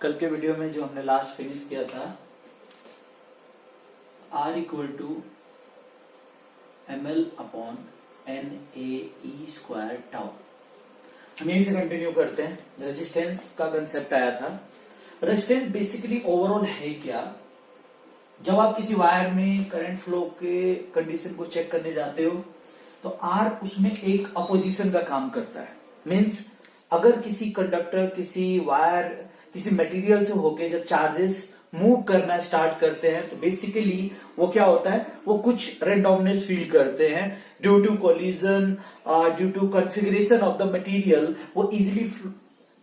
कल के वीडियो में जो हमने लास्ट फिनिश किया था, R equal to ml upon NaE square tau. हम यहीं से कंटिन्यू करते हैं। रेजिस्टेंस का कंसेप्ट आया था। रेजिस्टेंस बेसिकली ओवरऑल है क्या? जब आप किसी वायर में करंट फ्लो के कंडीशन को चेक करने जाते हो तो R उसमें एक अपोजिशन का काम करता है। मीन्स अगर किसी कंडक्टर, किसी वायर, किसी मटेरियल से होके जब चार्जेस मूव करना स्टार्ट करते हैं तो बेसिकली वो क्या होता है, वो कुछ रेंडमनेस फील करते हैं due to collision, due to configuration of the material. वो इजीली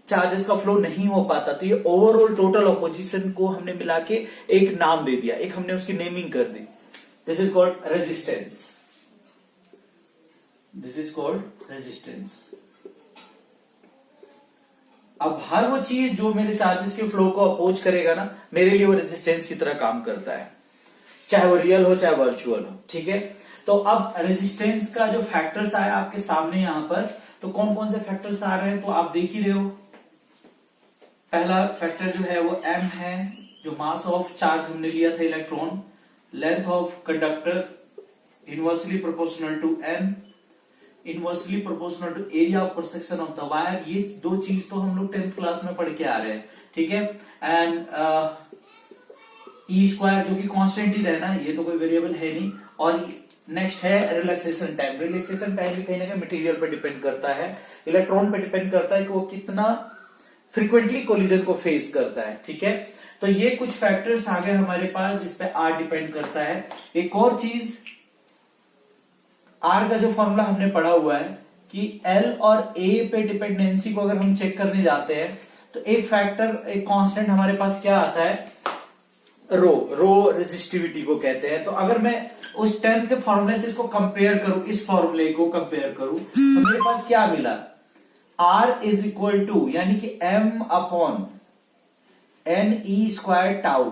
चार्जेस का फ्लो नहीं हो पाता। तो ये ओवरऑल टोटल ऑपोजिशन को हमने मिला के एक नाम दे दिया, एक हमने उसकी नेमिंग कर दी। This is called resistance. This is called resistance. अब हर वो चीज जो मेरे चार्जेस के फ्लो को अपोज करेगा ना, मेरे लिए वो रेजिस्टेंस की तरह काम करता है, चाहे वो रियल हो चाहे वर्चुअल हो। ठीक है, तो अब रेजिस्टेंस का जो फैक्टर्स आया आपके सामने यहां पर, तो कौन कौन से फैक्टर्स आ रहे हैं तो आप देख ही रहे हो। पहला फैक्टर जो है वो m है, जो मास ऑफ चार्ज हमने लिया था electron, length of conductor inversely proportional to n, inversely proportional to area of cross section of the wire. ये दो चीज तो हम लोग 10th क्लास में पढ़ के आ रहे हैं। ठीक है, एंड ई स्क्वायर जो कि कांस्टेंट ही रहना, ये तो कोई वेरिएबल है नहीं। और नेक्स्ट है रिलैक्सेशन टाइम। रिलैक्सेशन टाइम भी कहीं ना कहीं मटेरियल पर डिपेंड करता है, इलेक्ट्रॉन पर डिपेंड करता है कि वो कितना फ्रीक्वेंटली कोलिजन को फेस करता है। ठीक है, तो ये कुछ फैक्टर्स आ गए हमारे पास जिसपे आर डिपेंड करता है। एक और चीज, आर का जो फॉर्मूला हमने पढ़ा हुआ है कि एल और ए पे डिपेंडेंसी को अगर हम चेक करने जाते हैं तो एक फैक्टर, एक कांस्टेंट हमारे पास क्या आता है, रो। रो रेजिस्टिविटी को कहते हैं। तो अगर मैं उस 10th के फॉर्मूले से इसको कंपेयर करूं, इस फॉर्मूले को कंपेयर करूं, तो मेरे पास क्या मिला, R इज इक्वल टू यानी कि m upon NE square tau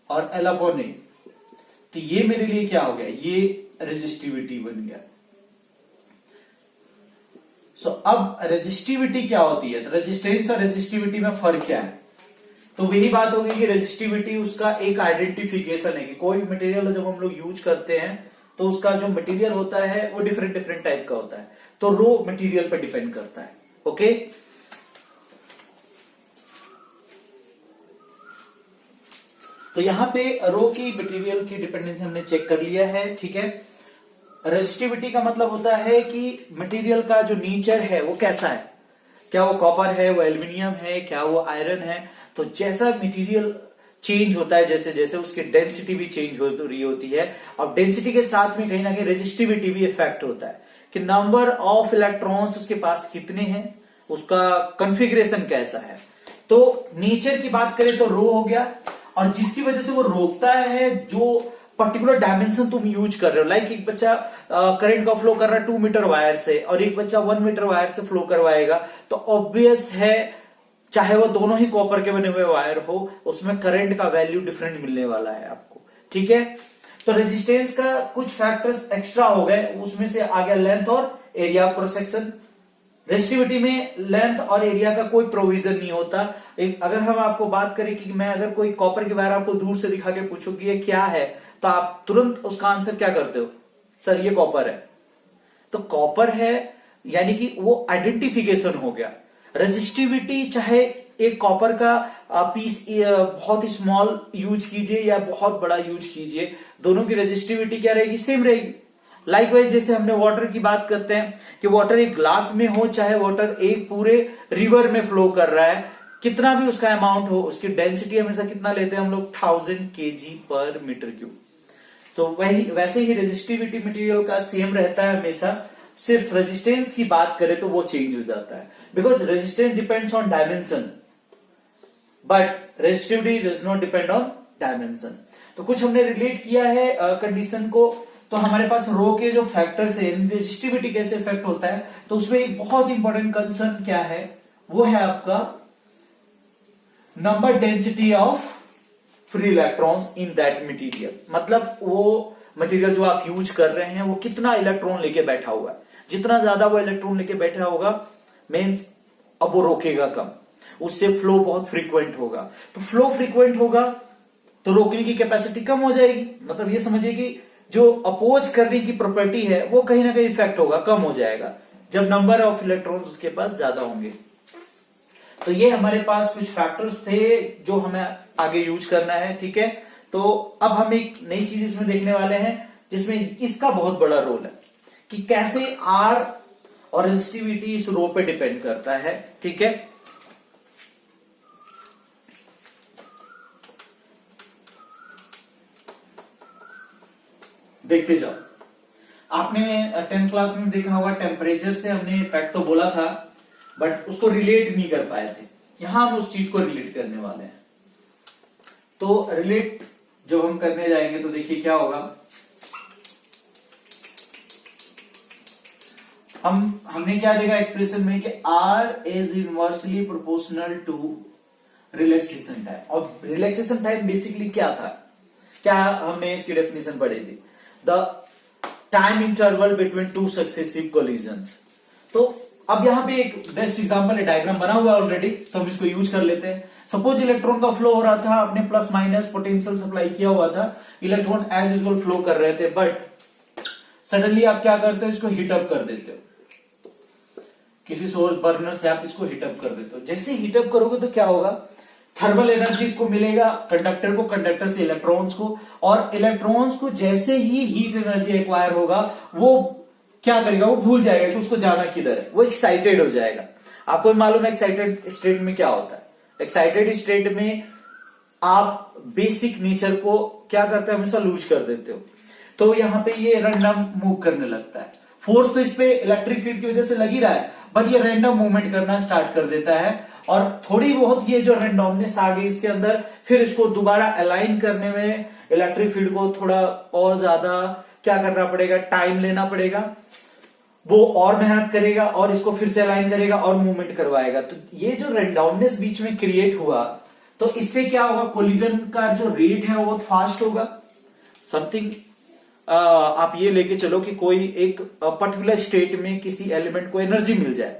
और L अपॉन ए। तो ये मेरे लिए क्या हो गया, ये रेजिस्टिविटी बन गया। सो अब रेजिस्टिविटी क्या होती है, तो रेजिस्टेंस और रेजिस्टिविटी में फर्क क्या है? तो वही बात होगी कि रेजिस्टिविटी उसका एक आइडेंटिफिकेशन है कि कोई मटेरियल जब हम लोग यूज करते हैं तो उसका जो मटेरियल होता है वो डिफरेंट डिफरेंट टाइप का होता है। तो रो मटेरियल पर डिपेंड करता है। ओके, तो यहां पे रो की मटेरियल की डिपेंडेंसी हमने चेक कर लिया है। ठीक है, रेजिस्टिविटी का मतलब होता है कि मटेरियल का जो नेचर है वो कैसा है, क्या वो कॉपर है, वो एल्यूमिनियम है, क्या वो आयरन है। तो जैसा मटेरियल चेंज होता है, जैसे जैसे उसकी डेंसिटी भी चेंज हो रही होती है, और डेंसिटी के साथ में कहीं ना कहीं रेजिस्टिविटी भी इफेक्ट होता है कि नंबर ऑफ इलेक्ट्रॉन्स उसके पास कितने हैं, उसका कॉन्फ़िगरेशन कैसा है। तो नेचर की बात करें तो रो हो गया, और जिसकी वजह से वो रोकता है जो पर्टिकुलर डायमेंशन तुम यूज कर रहे हो। लाइक एक बच्चा करंट का फ्लो कर रहा है 2 मीटर वायर से और एक बच्चा 1 मीटर वायर से फ्लो करवाएगा, तो ऑब्वियस है चाहे वो दोनों ही कॉपर के बने हुए वायर हो, उसमें करंट का वैल्यू डिफरेंट मिलने वाला है आपको। ठीक है, तो रेजिस्टेंस का कुछ फैक्टर्स एक्स्ट्रा हो गए, उसमें से आ गया लेंथ और area of cross section. Resistivity में लेंथ और एरिया का कोई प्रोविजन नहीं होता। अगर हम आपको बात करें कि मैं अगर कोई कॉपर के वायर आपको दूर से दिखा के पूछूं कि ये क्या है, तो आप तुरंत उसका आंसर क्या करते हो, सर ये कॉपर है। तो कॉपर है यानी कि वो आइडेंटिफिकेशन हो गया। रेजिस्टिविटी चाहे एक कॉपर का पीस बहुत ही स्मॉल यूज कीजिए या बहुत बड़ा यूज कीजिए, दोनों की रेजिस्टिविटी क्या रहेगी, सेम रहेगी। लाइकवाइज जैसे हमने वाटर की बात करते हैं कि वाटर एक ग्लास में हो चाहे वाटर एक पूरे रिवर में फ्लो कर रहा है, कितना भी उसका अमाउंट हो, उसकी डेंसिटी हमेशा कितना लेते हैं हम लोग, 1000 kg पर मीटर क्यूब। तो वही वैसे ही रेजिस्टिविटी मटेरियल का सेम रहता है हमेशा, सिर्फ रेजिस्टेंस की बात करें तो वो चेंज हो जाता है, because resistance depends on dimension but resistivity does not depend on dimension. तो कुछ हमने रिलेट किया है कंडीशन को। तो हमारे पास रो के जो फैक्टर्स है, रेजिस्टिविटी कैसे इफेक्ट होता है, तो उसमें एक बहुत इंपॉर्टेंट कंसर्न क्या है, वो है आपका number density of free electrons in that material. मतलब वो मटेरियल जो आप यूज कर रहे हैं वो कितना इलेक्ट्रॉन लेके बैठा हुआ है। जितना ज्यादा वो इलेक्ट्रॉन लेके बैठा होगा मीन्स अब वो रोकेगा कम। उससे फ्लो बहुत फ्रीक्वेंट होगा। तो फ्लो फ्रीक्वेंट होगा तो रोकने की कैपेसिटी कम हो जाएगी, मतलब ये समझिए कि जो अपोज करने की प्रॉपर्टी है वो कहीं ना कहीं इफेक्ट होगा, कम हो जाएगा जब नंबर ऑफ इलेक्ट्रॉन्स उसके पास ज्यादा होंगे। तो ये हमारे पास कुछ फैक्टर्स थे जो हमें आगे यूज करना है, ठीक है। तो अब हम एक नई चीज इसमें देखने वाले हैं जिसमें इसका बहुत बड़ा रोल है कि कैसे आर और रेजिस्टिविटी इस रो पे डिपेंड करता है, ठीक है। देखते जाओ, आपने 10th क्लास में देखा होगा टेम्परेचर से हमने इफेक्ट तो बोला था बट उसको रिलेट नहीं कर पाए थे। यहां हम उस चीज को रिलेट करने वाले हैं। तो रिलेट जब हम करने जाएंगे तो देखिए क्या होगा, हमने क्या देखा एक्सप्रेशन में कि R is inversely proportional to relaxation time. और रिलैक्सेशन टाइम बेसिकली क्या था, क्या हमने इसकी डेफिनेशन पढ़ी थी, the time interval between two successive collisions. तो अब यहां पे एक बेस्ट एग्जांपल है, डायग्राम बना हुआ है ऑलरेडी, तो हम इसको यूज कर लेते हैं। सपोज इलेक्ट्रॉन का फ्लो हो रहा था, आपने प्लस माइनस पोटेंशियल सप्लाई किया हुआ था, इलेक्ट्रॉन एज यूजुअल फ्लो कर रहे थे, बट सडनली आप क्या करते हो, इसको हीट अप कर देते हो, किसी सोर्स बर्नर से आप इसको हीटअप कर देते हो। जैसे हीटअप करोगे तो क्या होगा, थर्मल एनर्जी इसको मिलेगा कंडक्टर को, कंडक्टर से इलेक्ट्रॉन्स को, और इलेक्ट्रॉन्स को जैसे ही हीट एनर्जी एक्वायर होगा वो क्या करेगा, वो भूल जाएगा कि उसको जाना किधर है, वो एक्साइटेड हो जाएगा। आपको मालूम है एक्साइटेड स्टेट में क्या होता है, एक्साइटेड स्टेट में आप बेसिक नेचर को क्या करते हैं, हमेशा लूज कर देते हो। तो यहां पे ये रैंडम मूव करने लगता है, फोर्स तो इस पे इलेक्ट्रिक फील्ड की वजह से लगी रहा है, बट ये रैंडम मूवमेंट करना स्टार्ट कर देता है, और थोड़ी बहुत ये जो रैंडमनेस आ गई इसके अंदर, फिर इसको दोबारा अलाइन करने में इलेक्ट्रिक फील्ड को थोड़ा और ज्यादा क्या करना पड़ेगा, टाइम लेना पड़ेगा, वो और मेहनत करेगा और इसको फिर से अलाइन करेगा और मूवमेंट करवाएगा। तो ये जो रैंडमनेस बीच में क्रिएट हुआ, तो इससे क्या होगा, कोलिजन का जो रेट है वो बहुत फास्ट होगा। समथिंग आप ये लेके चलो कि कोई एक पर्टिकुलर स्टेट में किसी एलिमेंट को एनर्जी मिल जाए,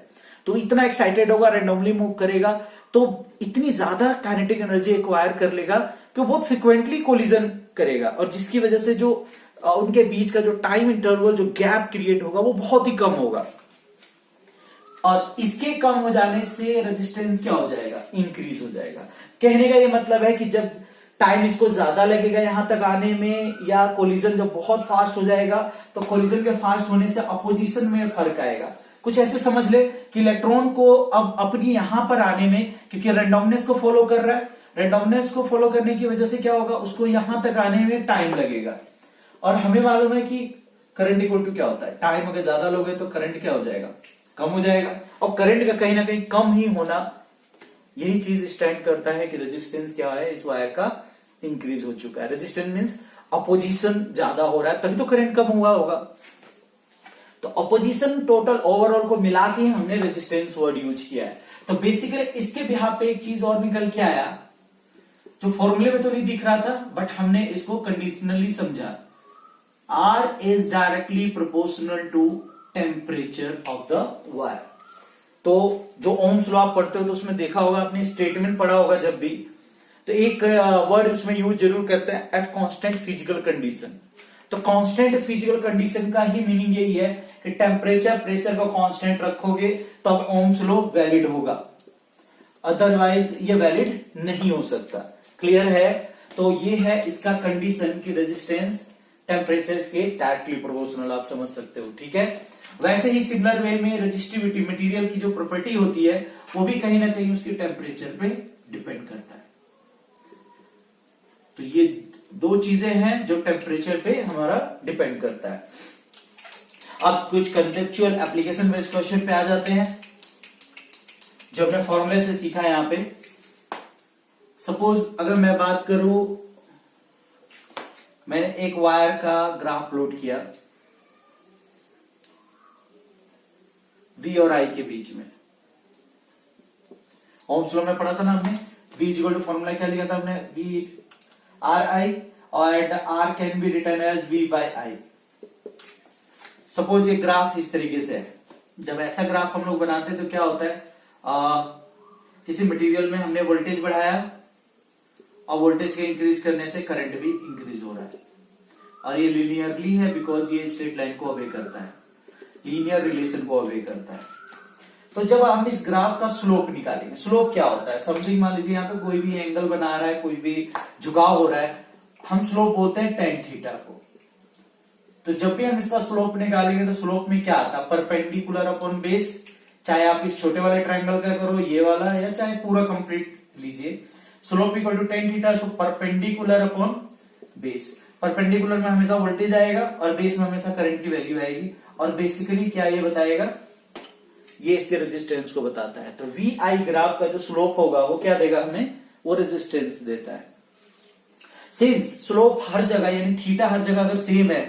तो इतना एक्साइटेड होगा, रैंडमली मूव करेगा, तो इतनी ज्यादा काइनेटिक एनर्जी एक्वायर कर लेगा कि वो बहुत फ्रिक्वेंटली कोलिजन करेगा, और जिसकी वजह से जो उनके बीच का जो टाइम इंटरवल, जो गैप क्रिएट होगा, वो बहुत ही कम होगा। और इसके कम हो जाने से रेजिस्टेंस क्या हो जाएगा, इंक्रीज हो जाएगा। कहने का ये मतलब है कि जब टाइम इसको ज्यादा लगेगा यहां तक आने में, या कोलिजन जब बहुत फास्ट हो जाएगा, तो कोलिजन के फास्ट होने से अपोजिशन में फर्क आएगा। कुछ ऐसे समझ ले कि इलेक्ट्रॉन को अब अपनी यहां पर आने में, क्योंकि रैंडमनेस को फॉलो कर रहा है, रैंडमनेस को फॉलो करने की वजह से क्या होगा, उसको यहां तक आने में टाइम लगेगा। और हमें मालूम है कि करंट इक्वल टू क्या होता है, टाइम अगर ज्यादा लोगे तो करंट क्या हो जाएगा, कम हो जाएगा। और करंट का कहीं ना कहीं कम ही होना, यही चीज स्टैंड करता है कि रेजिस्टेंस क्या है, इस वायर का इंक्रीज हो चुका है। रेजिस्टेंस मींस अपोजिशन ज्यादा हो रहा है, तभी तो करंट कम हुआ होगा। तो अपोजिशन टोटल ओवरऑल को मिला के हमने रेजिस्टेंस वर्ड यूज किया है। तो बेसिकली इसके बिहाफ पे एक चीज और निकल के आया, जो फॉर्मूले में तो नहीं दिख रहा था, बट हमने इसको कंडीशनली समझा। R is directly proportional to temperature of the wire। तो जो ओम्स लॉ आप पढ़ते हो तो उसमें देखा होगा आपने, स्टेटमेंट पढ़ा होगा जब भी, तो एक वर्ड उसमें यूज जरूर करते हैं, एट कांस्टेंट फिजिकल कंडीशन। तो कांस्टेंट फिजिकल कंडीशन का ही मीनिंग यही है कि टेम्परेचर प्रेशर को कांस्टेंट रखोगे तब ओम्स लॉ वैलिड होगा, अदरवाइज ये वैलिड नहीं हो सकता। क्लियर है? तो ये है इसका कंडीशन की रेजिस्टेंस टेम्परेचर के डायरेक्टली प्रोपोर्शनल, आप समझ सकते हो, ठीक है। वैसे ही सिमिलर वे में रेजिस्टिविटी, मटेरियल की जो प्रॉपर्टी होती है वो भी कहीं ना कहीं उसके टेम्परेचर पे डिपेंड करता है। तो ये दो चीजें हैं जो टेम्परेचर पे हमारा डिपेंड करता है। अब कुछ कंसेप्चुअल एप्लीकेशन बेस्ड क्वेश्चन पे आ जाते हैं जो हमने फॉर्मूले से सीखा है। यहां पे सपोज अगर मैं बात करूं, मैंने एक वायर का ग्राफ प्लॉट किया V और I के बीच में, ओम्स लॉ में पढ़ा था ना हमने, V इक्वल टू फॉर्मूला क्या लिखा था हमने, V RI, और R can be written as V by I। Suppose ये ग्राफ इस तरीके से है, जब ऐसा ग्राफ हम लोग बनाते हैं तो क्या होता है, किसी मटेरियल में हमने वोल्टेज बढ़ाया और वोल्टेज के इंक्रीज करने से करंट भी इंक्रीज हो रहा है, और ये लीनियरली है बिकॉज ये स्ट्रेट लाइन को अवे करता है, लीनियर रिलेशन को अवे करता है। तो जब हम इस ग्राफ का स्लोप निकालेंगे, स्लोप क्या होता है, समझिए मान लीजिए यहाँ पे कोई भी एंगल बना रहा है, कोई भी झुकाव हो रहा है, हम स्लोप बोलते हैं टेन थीटा को। तो जब भी हम इसका स्लोप निकालेंगे तो स्लोप में क्या आता है, परपेंडिकुलर अपॉन बेस, चाहे आप इस छोटे वाले ट्रायंगल का करो ये वाला, या चाहे पूरा कंप्लीट लीजिए, slope equal to tan theta, so perpendicular upon base. Perpendicular में हमेशा वोल्टेज आएगा और बेस में हमेशा करंट की वैल्यू आएगी, और बेसिकली क्या ये बताएगा, ये इसके रेजिस्टेंस को बताता है। तो वी आई ग्राफ का जो स्लोप होगा वो क्या देगा हमें, वो रेजिस्टेंस देता है। सिंस स्लोप हर जगह यानी थीटा हर जगह अगर सेम है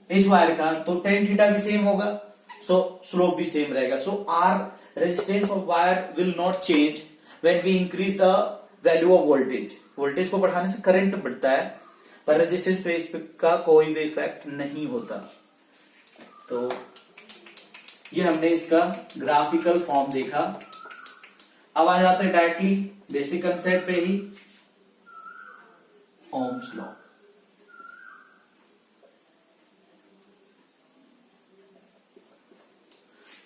इस वायर का, तो टेन थीटा भी सेम होगा, सो स्लोप भी सेम रहेगा। So R resistance of wire will not change when we increase the value of voltage. Voltage को बढ़ाने से करंट बढ़ता है, पर रेजिस्टेंस पे इस का कोई भी इफेक्ट नहीं होता। तो ये हमने इसका ग्राफिकल फॉर्म देखा। अब आ जाते हैं डायरेक्टली बेसिक कंसेप्ट पे ही, ओम्स लॉ।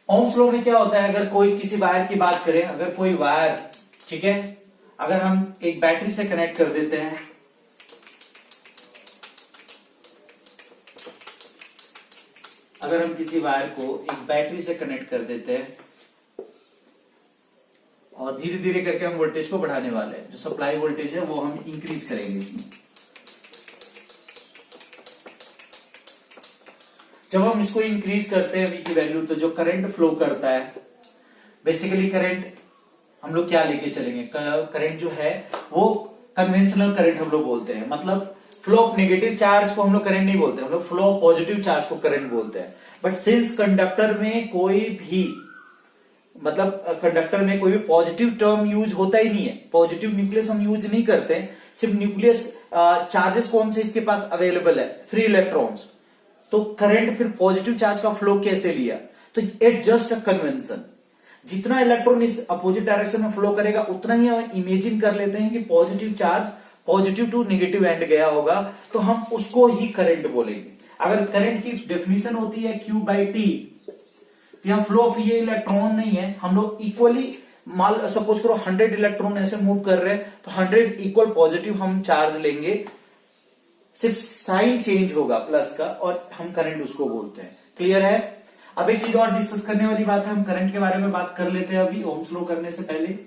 ओम्स लॉ में क्या होता है, अगर कोई किसी वायर की बात करें, अगर कोई वायर, ठीक है, अगर हम एक बैटरी से कनेक्ट कर देते हैं, अगर हम किसी वायर को एक बैटरी से कनेक्ट कर देते हैं और धीरे धीरे करके हम वोल्टेज को बढ़ाने वाले हैं, जो सप्लाई वोल्टेज है वो हम इंक्रीज करेंगे इसमें। जब हम इसको इंक्रीज करते हैं वी की वैल्यू, तो जो करंट फ्लो करता है, बेसिकली करंट हम लोग क्या लेके चलेंगे, करंट जो है वो कन्वेंशनल करंट हम लोग बोलते हैं। मतलब फ्लो ऑफ नेगेटिव चार्ज को हम लोग करंट नहीं बोलते, हम लोग फ्लो ऑफ पॉजिटिव चार्ज को करंट बोलते हैं। बट सिंस कंडक्टर में कोई भी, मतलब कंडक्टर में कोई भी पॉजिटिव टर्म यूज होता ही नहीं है, पॉजिटिव न्यूक्लियस हम यूज नहीं करते, सिर्फ न्यूक्लियस चार्जेस कौन से इसके पास अवेलेबल है, फ्री इलेक्ट्रॉन्स। तो करंट फिर पॉजिटिव चार्ज का फ्लो कैसे लिया, तो इट जस्ट अ कन्वेंशन। जितना इलेक्ट्रॉन इस अपोजिट डायरेक्शन में फ्लो करेगा उतना ही हम इमेजिन कर लेते हैं कि positive charge positive to negative end गया होगा, तो हम उसको ही करंट बोलेंगे। अगर करंट की डेफिनेशन होती है Q बाई टी, यहाँ फ्लो ऑफ ये इलेक्ट्रॉन नहीं है, हम लोग इक्वली मान सपोज करो 100 इलेक्ट्रॉन ऐसे मूव कर रहे हैं, तो 100 इक्वल पॉजिटिव हम चार्ज लेंगे, सिर्फ साइन चेंज होगा प्लस का, और हम करंट उसको बोलते हैं। क्लियर है। अब एक चीज और डिस्कस करने वाली बात है, हम करंट के बारे में बात कर लेते हैं अभी ओम्स लॉ करने से पहले।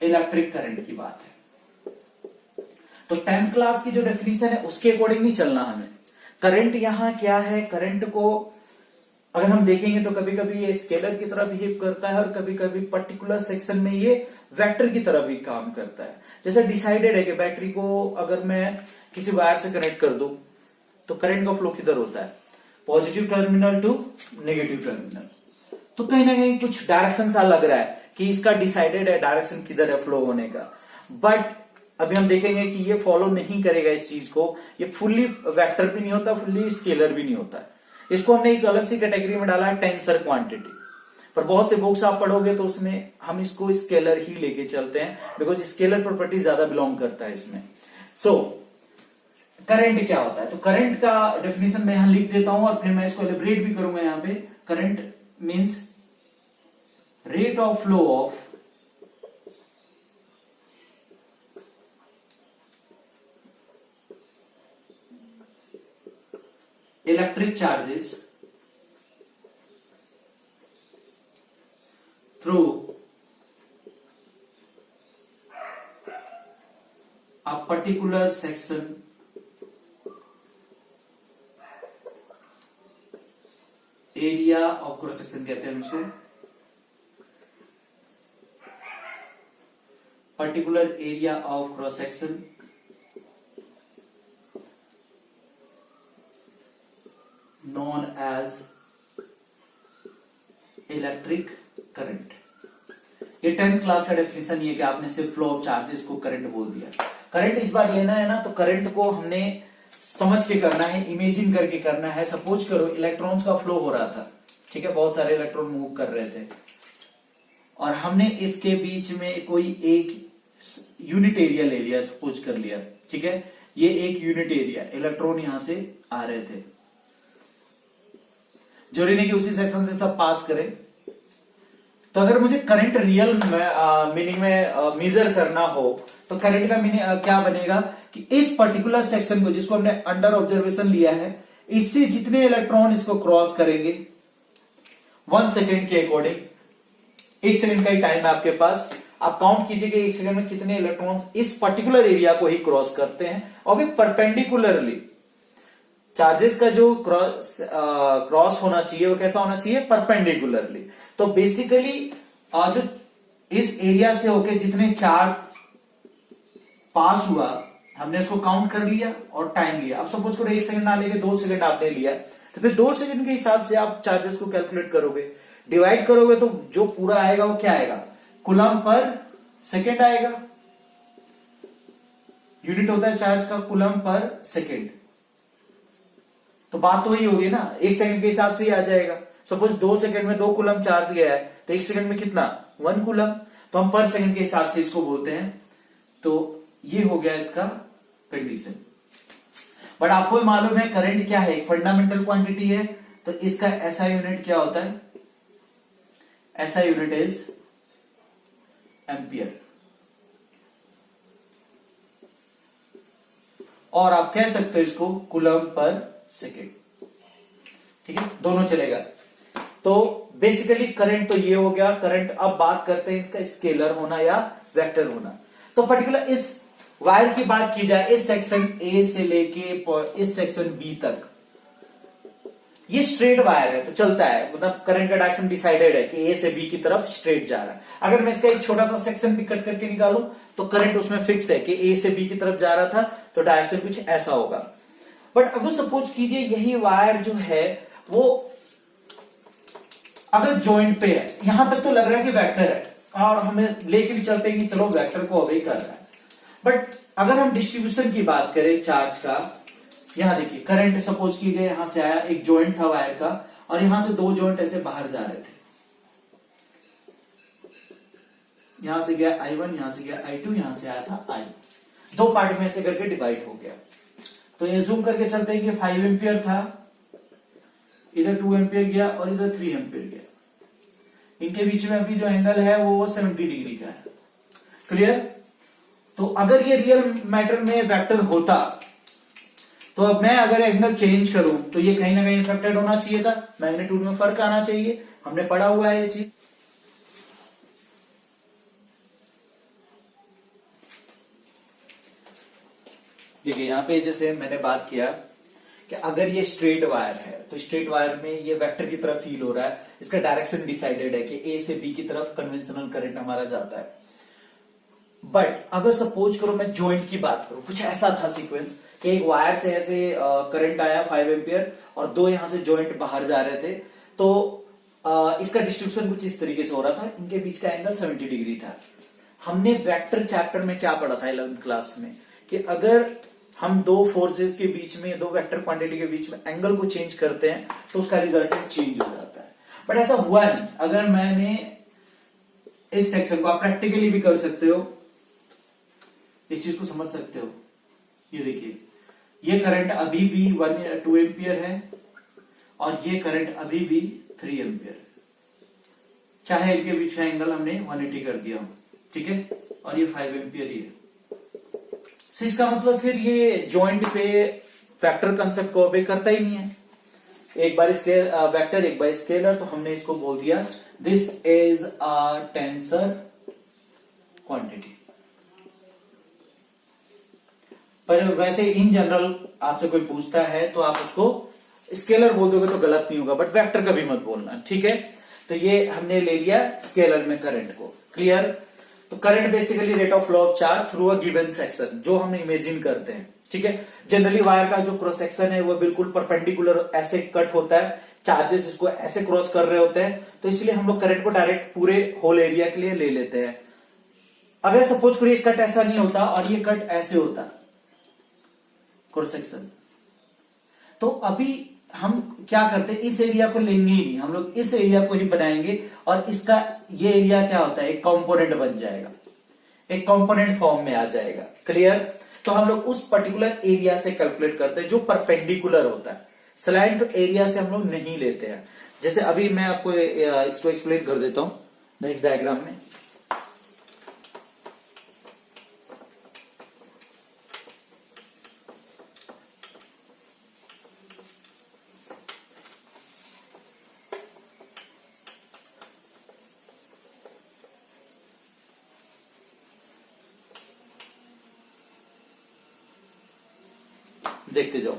इलेक्ट्रिक करंट की बात है, तो 10th क्लास की जो डेफिनेशन है उसके अकॉर्डिंग नहीं चलना हमें। करंट यहां क्या है, करंट को अगर हम देखेंगे तो कभी कभी ये स्केलर की तरह बिहेव करता है, और कभी कभी पर्टिकुलर सेक्शन में ये वेक्टर की तरह भी काम करता है। जैसे डिसाइडेड है कि बैटरी को अगर मैं किसी वायर से कनेक्ट कर दूं तो करंट का फ्लो किधर होता है, positive terminal to negative terminal. तो कहीं ना कहीं कुछ डायरेक्शन सा लग रहा है कि इसका डिसाइडेड है डायरेक्शन किधर है फ्लो होने का, बट अभी हम देखेंगे कि ये फॉलो नहीं करेगा इस चीज को, ये फुल्ली वेक्टर भी नहीं होता, फुल्ली स्केलर भी नहीं होता। इसको हमने एक अलग सी कैटेगरी में डाला है टेंसर क्वांटिटी, पर बहुत से बुक्स आप पढ़ोगे तो उसमें हम इसको स्केलर ही लेके चलते हैं, बिकॉज स्केलर प्रॉपर्टी ज्यादा बिलोंग करता है इसमें। सो करंट क्या होता है, तो करंट का डेफिनेशन मैं यहां लिख देता हूं और फिर मैं इसको एलिब्रेट भी करूंगा यहां पे। Current means rate of flow of electric charges through a particular section area of cross section कहते हैं उसको, particular area of cross section known as electric current. ये 10th क्लास का डेफिनेशन ये कि आपने सिर्फ फ्लो ऑफ चार्जेस को करंट बोल दिया। करंट इस बार लेना है ना, तो करंट को हमने समझ के करना है, इमेजिन करके करना है। सपोज करो इलेक्ट्रॉन्स का फ्लो हो रहा था, ठीक है, बहुत सारे इलेक्ट्रॉन मूव कर रहे थे, और हमने इसके बीच में कोई एक यूनिट एरिया ले लिया, सपोज कर लिया, ठीक है, ये एक यूनिट एरिया, इलेक्ट्रॉन यहां से आ रहे थे, जरूरी नहीं कि उसी सेक्शन से सब पास करें। तो अगर मुझे करंट रियल मीनिंग में मेजर करना हो तो करंट का मीनिंग क्या बनेगा कि इस पर्टिकुलर सेक्शन को जिसको हमने अंडर ऑब्जर्वेशन लिया है, इससे जितने इलेक्ट्रॉन इसको क्रॉस करेंगे 1 सेकेंड के अकॉर्डिंग, 1 सेकेंड का ही टाइम है आपके पास, आप काउंट कीजिए कि 1 सेकेंड में कितने इलेक्ट्रॉन्स इस पर्टिकुलर एरिया को ही क्रॉस करते हैं, और भी परपेंडिकुलरली। चार्जेस का जो क्रॉस होना चाहिए वो कैसा होना चाहिए, परपेंडिकुलरली। तो बेसिकली जो इस एरिया से होके जितने चार्ज पास हुआ, हमने उसको काउंट कर लिया और टाइम लिया। अब सपोज करो 1 सेकंड ना लेके 2 सेकंड आपने लिया, तो फिर 2 सेकंड के हिसाब से आप चार्जेस को कैलकुलेट करोगे, डिवाइड करोगे, तो जो पूरा आएगा वो क्या आएगा, कूलम पर सेकेंड आएगा। यूनिट होता है चार्ज का कूलम पर सेकेंड। तो बात तो वही होगी ना, 1 सेकंड के हिसाब से ही आ जाएगा। सपोज 2 सेकंड में 2 कूलम चार्ज गया है, तो 1 सेकंड में कितना, 1 कूलम। तो हम पर सेकंड के हिसाब से इसको बोलते हैं। तो ये हो गया इसका कंडीशन। बट आपको मालूम है करंट क्या है, एक फंडामेंटल क्वांटिटी है, तो इसका ऐसा यूनिट क्या होता है, ऐसा यूनिट इज एम्पियर। और आप कह सकते हो इसको कूलम पर सेकेंड, ठीक है, दोनों चलेगा। तो बेसिकली करंट तो ये हो गया करंट। अब बात करते हैं इसका स्केलर होना या वेक्टर होना। तो पर्टिकुलर इस वायर की बात की जाए, इस सेक्शन ए से लेके इस सेक्शन बी तक, ये स्ट्रेट वायर है तो चलता है, मतलब करंट का डायरेक्शन डिसाइडेड है कि ए से बी की तरफ स्ट्रेट जा रहा है। अगर मैं इसका एक छोटा सा सेक्शन भी कट करके निकालूं तो करंट उसमें फिक्स है कि ए से बी की तरफ जा रहा था, तो डायरेक्शन कुछ ऐसा होगा। बट अगर सपोज कीजिए यही वायर जो है वो अगर जॉइंट पे है, यहां तक तो लग रहा है कि वेक्टर है और हमें लेके भी चलते हैं कि चलो वेक्टर को अभी कर रहा है। बट अगर हम डिस्ट्रीब्यूशन की बात करें चार्ज का, यहां देखिए करंट सपोज कीजिए यहां से आया, एक जॉइंट था वायर का और यहां से 2 जॉइंट ऐसे बाहर जा रहे थे, यहां से गया I1, यहां से गया I2, यहां से आया था I, 2 पार्ट में ऐसे करके डिवाइड हो गया। तो ये जूम करके चलते हैं कि 5 एम्पियर था, इधर 2 एम्पियर गया और इधर 3 एम्पियर गया। इनके बीच में अभी जो एंगल है वो 70 डिग्री का है। क्लियर? तो अगर ये रियल मैटर में वेक्टर होता तो अब मैं अगर एंगल चेंज करूं तो ये कहीं ना कहीं अफेक्टेड होना चाहिए था, मैग्नीट्यूड में फर्क आना चाहिए, हमने पढ़ा हुआ है ये चीज। देखिए यहां पे जैसे मैंने बात किया कि अगर ये स्ट्रेट वायर है तो स्ट्रेट वायर में ये वेक्टर की तरफ फील हो रहा है, इसका डायरेक्शन डिसाइडेड है कि ए से बी की तरफ कन्वेंशनल करंट हमारा जाता है। बट अगर सपोज करो मैं जॉइंट की बात करूं, कुछ ऐसा था सीक्वेंस कि एक वायर से ऐसे करंट आया 5 एम्पियर और 2 यहां से जॉइंट बाहर जा रहे थे, तो इसका डिस्ट्रीब्यूशन कुछ इस तरीके से हो रहा था, इनके बीच का एंगल 70 डिग्री था। हमने वेक्टर चैप्टर में क्या पढ़ा था 11th क्लास में कि अगर हम 2 फोर्सेस के बीच में, 2 वेक्टर क्वांटिटी के बीच में एंगल को चेंज करते हैं तो उसका रिजल्टेंट चेंज हो जाता है। बट ऐसा हुआ नहीं। अगर मैंने इस सेक्शन को, आप प्रैक्टिकली भी कर सकते हो, इस चीज को समझ सकते हो। ये देखिए ये करंट अभी भी 2 एम्पियर है और ये करंट अभी भी 3 एम्पियर, चाहे इनके बीच का एंगल हमने 180 कर दिया हो, ठीक है, और ये 5 एम्पियर ही है। तो इसका मतलब फिर ये जॉइंट पे वेक्टर कंसेप्ट को ओबे करता ही नहीं है। एक बार वेक्टर एक बार स्केलर, तो हमने इसको बोल दिया this is a tensor quantity. पर वैसे इन जनरल आपसे कोई पूछता है तो आप उसको स्केलर बोल दोगे तो गलत नहीं होगा, बट वेक्टर कभी मत बोलना, ठीक है। तो ये हमने ले लिया स्केलर में करंट को। क्लियर? तो current basically rate of flow of charge through a given section, जो हम इमेजिन करते हैं, ठीक है। जनरली वायर का जो क्रॉस सेक्शन है वो बिल्कुल परपेंडिकुलर ऐसे कट होता है, चार्जेस इसको ऐसे क्रॉस कर रहे होते हैं, तो इसलिए हम लोग करंट को डायरेक्ट पूरे होल एरिया के लिए ले लेते हैं। अगर सपोज करिए कट ऐसा नहीं होता और ये कट ऐसे होता क्रॉस सेक्शन, तो अभी हम क्या करते हैं, इस एरिया को लेंगे ही नहीं, हम लोग इस एरिया को ही बनाएंगे और इसका ये एरिया क्या होता है, एक कंपोनेंट बन जाएगा, एक कंपोनेंट फॉर्म में आ जाएगा। क्लियर? तो हम लोग उस पर्टिकुलर एरिया से कैलकुलेट करते हैं जो परपेंडिकुलर होता है, स्लैंट एरिया से हम लोग नहीं लेते हैं। जैसे अभी मैं आपको इसको एक्सप्लेन कर देता हूं नेक्स्ट डायग्राम में। देखते जाओ।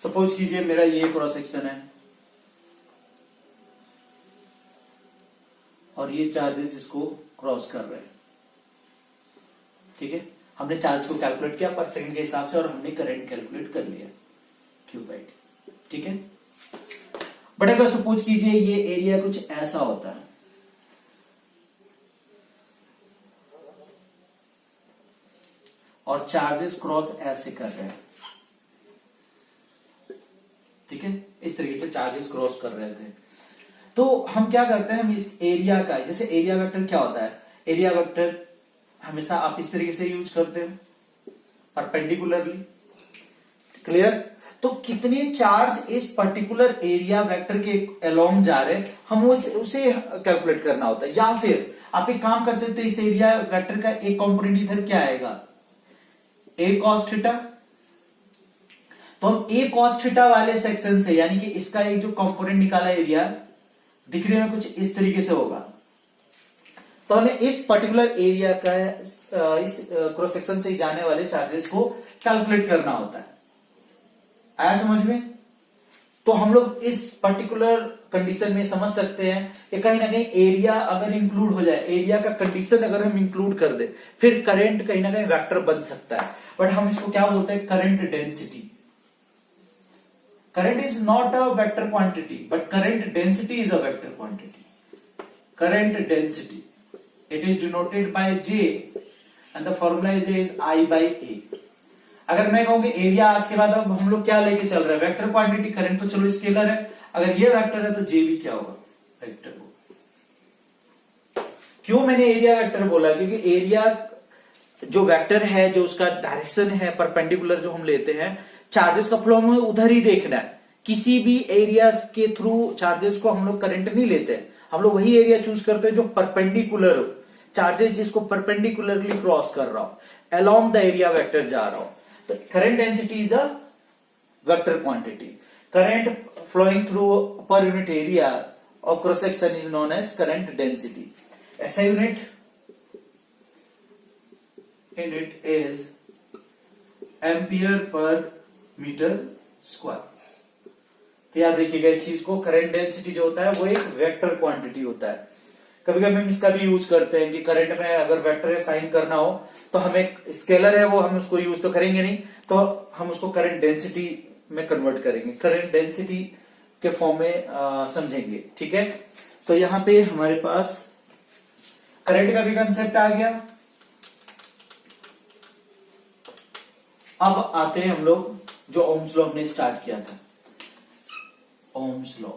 सपोज कीजिए मेरा ये क्रॉस सेक्शन है और ये चार्जेस इसको क्रॉस कर रहे हैं। ठीक है, हमने चार्ज को कैलकुलेट किया पर सेकंड के हिसाब से और हमने करंट कैलकुलेट कर लिया क्यूबाइट। ठीक है, बट अगर सपोज कीजिए ये एरिया कुछ ऐसा होता है, और चार्जेस क्रॉस ऐसे कर रहे हैं। ठीक है, इस तरीके से चार्जेस क्रॉस कर रहे थे, तो हम क्या करते हैं, हम इस एरिया का, जैसे एरिया वेक्टर क्या होता है, एरिया वेक्टर हमेशा आप इस तरीके से यूज करते हैं परपेंडिकुलरली। क्लियर? तो कितने चार्ज इस पर्टिकुलर एरिया वेक्टर के अलोंग जा रहे हैं, हम उसे कैलकुलेट करना होता है। या फिर आप एक काम कर सकते हैं, इस एरिया वेक्टर का एक कंपोनेंट इधर क्या आएगा, ए कॉस थीटा। तो हम ए कॉस थीटा वाले सेक्शन से, यानी कि इसका एक जो कंपोनेंट निकाला एरिया, दिखने में कुछ इस तरीके से होगा, तो हमें इस पर्टिकुलर एरिया का इस क्रॉस सेक्शन से जाने वाले चार्जेस को कैलकुलेट करना होता है। आया समझ में? तो हम लोग इस पर्टिकुलर कंडीशन में समझ सकते हैं कि कहीं ना कहीं एरिया अगर इंक्लूड हो जाए, एरिया का कंडीशन अगर हम इंक्लूड कर दे, फिर करंट कहीं ना कहीं वेक्टर बन सकता है। बट हम इसको क्या बोलते हैं, current density. Current is not a vector quantity, but current density is a vector quantity. Current density, it is denoted by J, and the formula is I by A. अगर मैं कहूँ कि एरिया आज के बाद अब हम लोग क्या लेके चल रहे हैं, वेक्टर क्वांटिटी। करंट तो चलो स्केलर है, अगर ये वेक्टर है तो J भी क्या होगा, वेक्टर होगा। क्यों मैंने एरिया वेक्टर बोला, क्योंकि एरिया जो वेक्टर है, जो उसका डायरेक्शन है परपेंडिकुलर जो हम लेते हैं, चार्जेस का फ्लो में उधर ही देखना है। किसी भी एरिया के थ्रू चार्जेस को हम लोग करंट नहीं लेते हैं, हम लोग वही एरिया चूज करते हैं जो परपेंडिकुलर हो, चार्जेस जिसको परपेंडिकुलरली क्रॉस कर रहा हो, अलोंग द एरिया वेक्टर जा रहा हो। तो current density is a vector quantity. Current flowing through per unit area of cross section is known as current density. ऐसा unit is ampere per metre square. तो याद रखिएगा इस चीज को, करंट डेंसिटी जो होता है वो एक वेक्टर क्वांटिटी होता है। कभी कभी हम इसका भी यूज करते हैं कि करंट में अगर वेक्टर साइन करना हो तो हम एक स्केलर है वो हम उसको यूज तो करेंगे नहीं, तो हम उसको करंट डेंसिटी में कन्वर्ट करेंगे, करंट डेंसिटी के फॉर्म में समझेंगे। ठीक है, तो यहां पे हमारे पास करंट का भी कंसेप्ट आ गया। अब आते हैं हम लोग जो ओम्स लॉ हमने स्टार्ट किया था, ओम्स लॉ।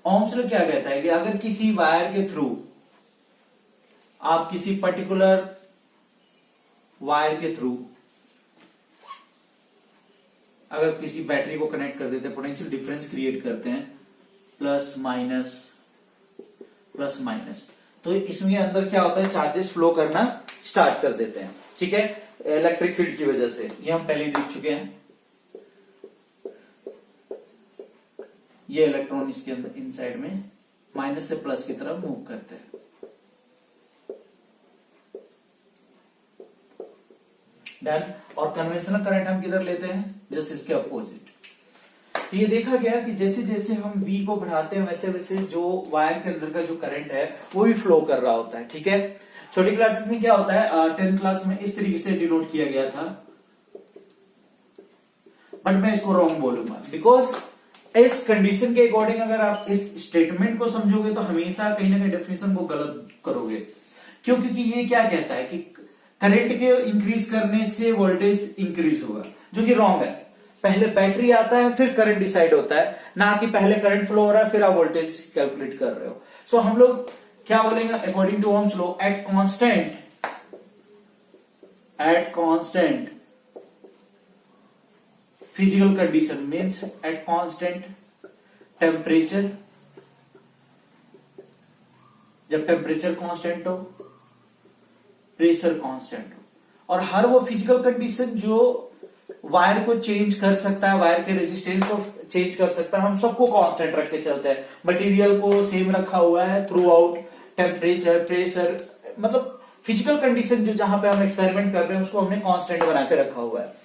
ओम्स लॉ क्या कहता है कि अगर किसी वायर के थ्रू आप किसी पर्टिकुलर वायर के थ्रू अगर किसी बैटरी को कनेक्ट कर देते हैं, पोटेंशियल डिफरेंस क्रिएट करते हैं, प्लस माइनस, तो इसमें अंदर क्या होता है, चार्जेस फ्लो करना स्टार्ट कर देते हैं। ठीक है, इलेक्ट्रिक फील्ड की वजह से, ये हम पहले देख चुके हैं। ये इलेक्ट्रॉन इसके अंदर इनसाइड में माइनस से प्लस की तरफ मूव करते हैं। डन। और कन्वेंशनल करंट हम किधर लेते हैं, जस्ट इसके अपोजिट। तो ये देखा गया कि जैसे जैसे हम V को बढ़ाते हैं वैसे वैसे जो वायर के अंदर का जो करंट है वो भी फ्लो कर रहा होता है। ठीक है, छोटी क्लासेस में क्या होता है, 10th क्लास में इस तरीके से डिनोट किया गया था, बट मैं इसको रॉन्ग बोलूंगा, बिकॉज इस कंडीशन के अकॉर्डिंग अगर आप इस स्टेटमेंट को समझोगे तो हमेशा कहीं ना कहीं डेफिनेशन को गलत करोगे। क्यों? क्योंकि ये क्या कहता है कि करंट के इंक्रीज करने से वोल्टेज इंक्रीज होगा, जो कि रॉन्ग है। पहले बैटरी आता है फिर करंट डिसाइड होता है, ना कि पहले करंट फ्लो हो रहा है फिर आप वोल्टेज कैलकुलेट कर रहे हो। सो हम लोग क्या बोलेंगे, according to Ohm's law, at constant physical condition means at constant temperature, जब टेम्परेचर कांस्टेंट हो, प्रेशर कांस्टेंट हो, और हर वो फिजिकल कंडीशन जो वायर को चेंज कर सकता है, वायर के रेजिस्टेंस को चेंज कर सकता है, हम सबको कांस्टेंट रख के चलते हैं। मटेरियल को सेम रखा हुआ है थ्रू आउट, टेम्परेचर, प्रेशर, मतलब फिजिकल कंडीशन जो जहां पे हम एक्सपेरिमेंट कर रहे हैं उसको हमने कांस्टेंट बना के रखा हुआ है।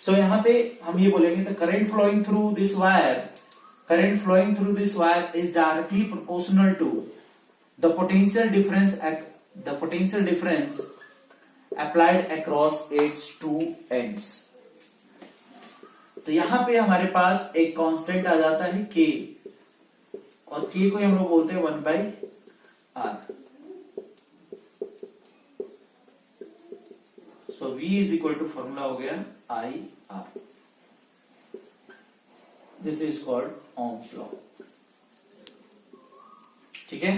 सो यहाँ पे हम ये बोलेंगे the current flowing through this wire, current flowing through this wire is directly proportional to the potential difference applied across its two ends। तो यहां पे हमारे पास एक कांस्टेंट आ जाता है K, और K को हम लोग बोलते हैं 1/R। So V is equal to formula हो गया IR। This is called Ohm's law. ठीक है,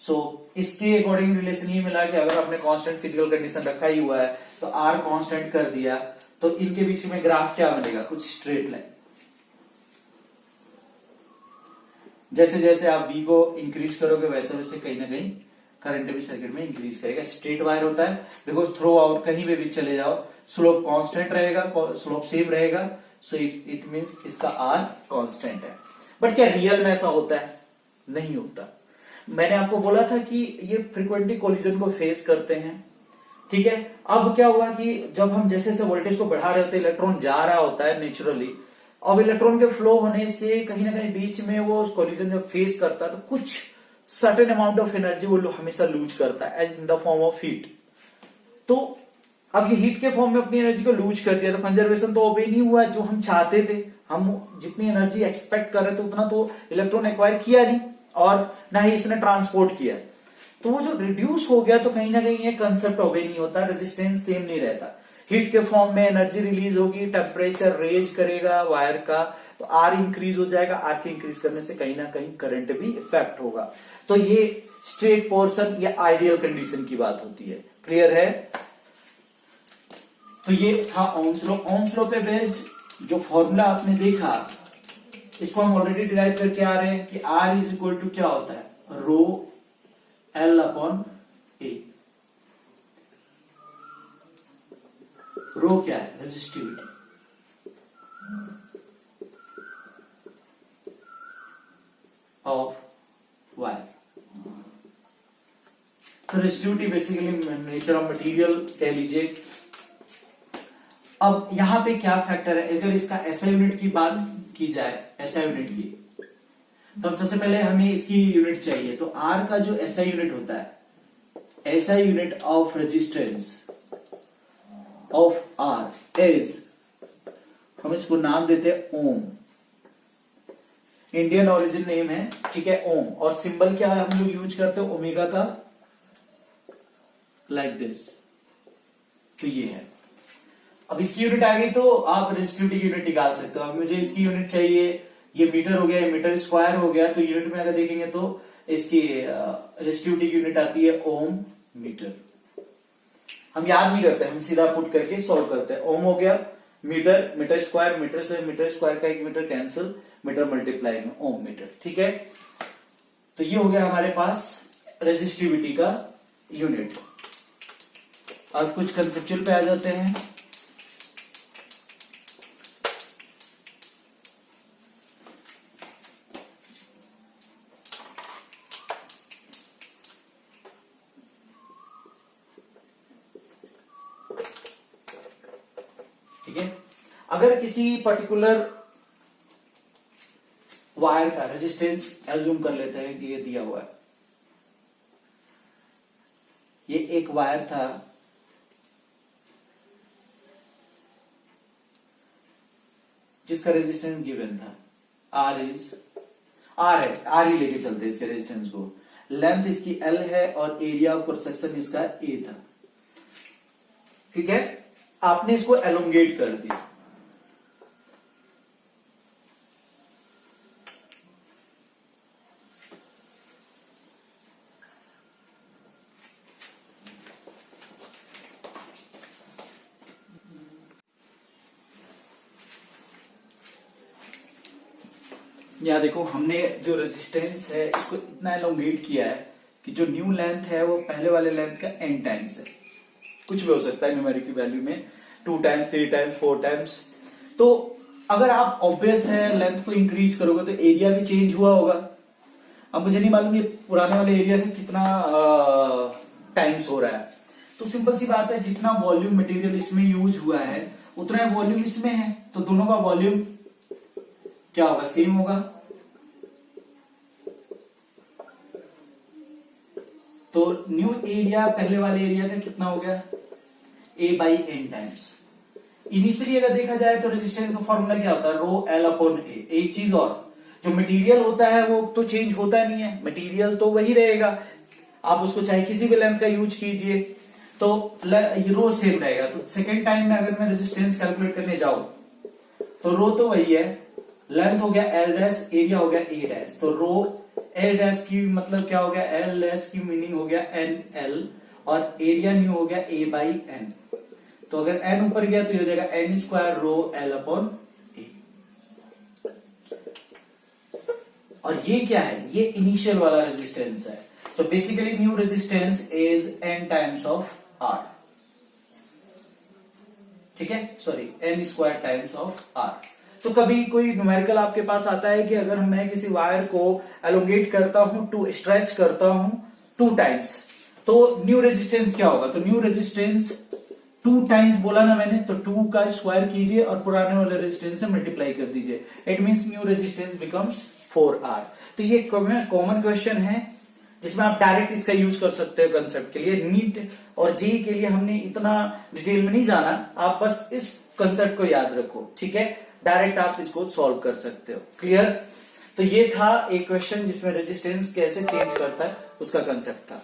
सो इसके अकॉर्डिंग रिलेशन ये मिला कि अगर आपने कांस्टेंट फिजिकल कंडीशन रखा ही हुआ है तो R कांस्टेंट कर दिया तो इनके बीच में ग्राफ क्या बनेगा, कुछ स्ट्रेट लाइन। जैसे जैसे आप V को इंक्रीज करोगे वैसे वैसे कहीं ना कहीं करंट भी सर्किट में इंक्रीज करेगा। स्ट्रेट वायर होता है, बिकॉज थ्रू आउट कहीं पे भी चले जाओ स्लोप कांस्टेंट रहेगा, स्लोप सेम रहेगा, सो इट मींस इसका R कांस्टेंट है। बट क्या रियल में ऐसा होता है? नहीं होता। मैंने आपको बोला था कि ये फ्रीक्वेंटली कोलिजन को फेस करते हैं। ठीक है, अब क्या हुआ कि जब हम जैसे जैसे वोल्टेज को बढ़ा रहे होते हैं, इलेक्ट्रॉन जा रहा होता है नेचुरली, अब इलेक्ट्रॉन के फ्लो होने से कहीं ना कहीं बीच में वो कोलिजन जब फेस करता है तो कुछ सर्टेन अमाउंट ऑफ एनर्जी वो हमेशा लूज करता है as in the form of heat. तो अब ये हीट के फॉर्म में अपनी एनर्जी को लूज कर दिया, तो कंजर्वेशन तो ओबे नहीं हुआ जो हम चाहते थे। हम जितनी एनर्जी एक्सपेक्ट कर रहे थे उतना तो इलेक्ट्रॉन एक्वायर किया नहीं, और ना ही इसने ट्रांसपोर्ट किया। तो वो जो रिड्यूस हो गया तो कहीं ना कहीं ये कंसेप्ट ओबे नहीं होता, रेजिस्टेंस सेम नहीं रहता। हीट के फॉर्म में एनर्जी रिलीज होगी, टेम्परेचर रेज करेगा वायर का, तो आर इंक्रीज हो जाएगा। आर के इंक्रीज करने से कहीं ना कहीं करंट भी इफेक्ट होगा। तो ये स्ट्रेट पोर्शन या आइडियल कंडीशन की बात होती है। क्लियर है? तो ये था ओम्स लॉ। ओम्स लॉ पे बेस्ड जो फॉर्मूला आपने देखा इसको हम ऑलरेडी डिराइव करके आ रहे हैं कि R इज इक्वल टू क्या होता है, rho L upon A। Rho क्या है, रेजिस्टिविटी। Of wire. तो resistivity basically nature of material कह लीजिए। अब यहां पे क्या फैक्टर है, अगर इसका SI यूनिट की बात की जाए, SI यूनिट की, तो सबसे पहले हमें इसकी यूनिट चाहिए। तो R का जो SI यूनिट होता है, SI unit of resistance of R is, हम इसको नाम देते हैं ओम। इंडियन ओरिजिन नेम है, ठीक है, ओम। और सिंबल क्या है हम लोग यूज करते हैं, ओमेगा का, लाइक दिस। तो ये है। अब इसकी यूनिट आ गई तो आप रेजिस्टिविटी की यूनिट निकाल सकते हो। अब मुझे इसकी यूनिट चाहिए, ये मीटर हो गया, ये मीटर स्क्वायर हो गया, तो यूनिट में अगर देखेंगे तो इसकी रेजिस्टिविटी की यूनिट आती है ओम मीटर। हम याद नहीं करते, हम सीधा पुट करके सॉल्व करते हैं। ओम हो गया, मीटर, मीटर स्क्वायर, मीटर से मीटर स्क्वायर का एक मीटर कैंसिल, मीटर मल्टीप्लाई में ओम मीटर। ठीक है, तो ये हो गया हमारे पास रेजिस्टिविटी का यूनिट। अब कुछ कंसेप्चुअल पे आ जाते हैं। ठीक है, अगर किसी पर्टिकुलर वायर का रेजिस्टेंस एज्यूम कर लेते हैं कि ये दिया हुआ है, ये एक वायर था, जिसका रेजिस्टेंस गिवन था R है, R ही लेके चलते हैं इसके रेजिस्टेंस को। लेंथ इसकी L है और एरिया ऑफ क्रॉस सेक्शन इसका A था। ठीक है, आपने इसको एलोंगेट कर दिया। यहां देखो, हमने जो रेजिस्टेंस है इसको इतना एलोंगेट किया है कि जो न्यू लेंथ है वो पहले वाले लेंथ का n टाइम्स है। कुछ भी हो सकता है न्यूमेरिक की वैल्यू में, 2 टाइम्स, 3 टाइम्स, 4 टाइम्स। तो अगर आप ऑब्वियस है लेंथ को इंक्रीज करोगे तो एरिया भी चेंज हुआ होगा। अब मुझे नहीं मालूम ये पुराने वाले एरिया में कितना टाइम्स हो रहा है। तो सिंपल सी बात है, जितना वॉल्यूम मटेरियल इसमें यूज हुआ है उतना वॉल्यूम इसमें है, तो दोनों का वॉल्यूम क्या होगा, सेम होगा। तो न्यू एरिया पहले वाले एरिया का कितना हो गया, A/N टाइम्स। इनिशियली अगर देखा जाए तो रेजिस्टेंस का फॉर्मूला क्या होता है, रो L अपॉन A। एक चीज और, जो मटेरियल होता है वो तो चेंज होता नहीं है, मटेरियल तो वही रहेगा, आप उसको चाहे किसी भी लेंथ का यूज कीजिए तो रो सेम रहेगा। तो सेकेंड टाइम में अगर मैं रेजिस्टेंस कैलकुलेट करने जाऊं तो रो तो वही है, लेंथ हो गया L डैश, एरिया हो गया A डैश। तो रो L डैश की मतलब क्या हो गया, L डैश की मीनिंग हो गया NL और एरिया न्यू हो गया A/N। तो अगर n ऊपर गया तो ये हो जाएगा n square rho L upon A। और ये क्या है, ये इनिशियल वाला रेजिस्टेंस है। So basically new resistance is n times of R, ठीक है, sorry n square times of R। तो कभी कोई न्यूमेरिकल आपके पास आता है कि अगर मैं किसी वायर को एलोंगेट करता हूं, टू स्ट्रेच करता हूं 2 टाइम्स, तो न्यू रेजिस्टेंस क्या होगा, तो न्यू रेजिस्टेंस 2 टाइम्स बोला ना मैंने, तो 2 का स्क्वायर कीजिए और पुराने वाले रेजिस्टेंस से मल्टीप्लाई कर दीजिए। It means new resistance becomes 4R। तो ये कॉमन क्वेश्चन है जिसमें आप डायरेक्ट इसका यूज कर सकते हो कंसेप्ट के लिए। नीट और जेईई के लिए हमने इतना डिटेल में नहीं जाना, आप बस इस कंसेप्ट को याद रखो, ठीक है, डायरेक्ट आप इसको सॉल्व कर सकते हो। क्लियर? तो ये था एक क्वेश्चन जिसमें रेजिस्टेंस कैसे चेंज करता है उसका कंसेप्ट था।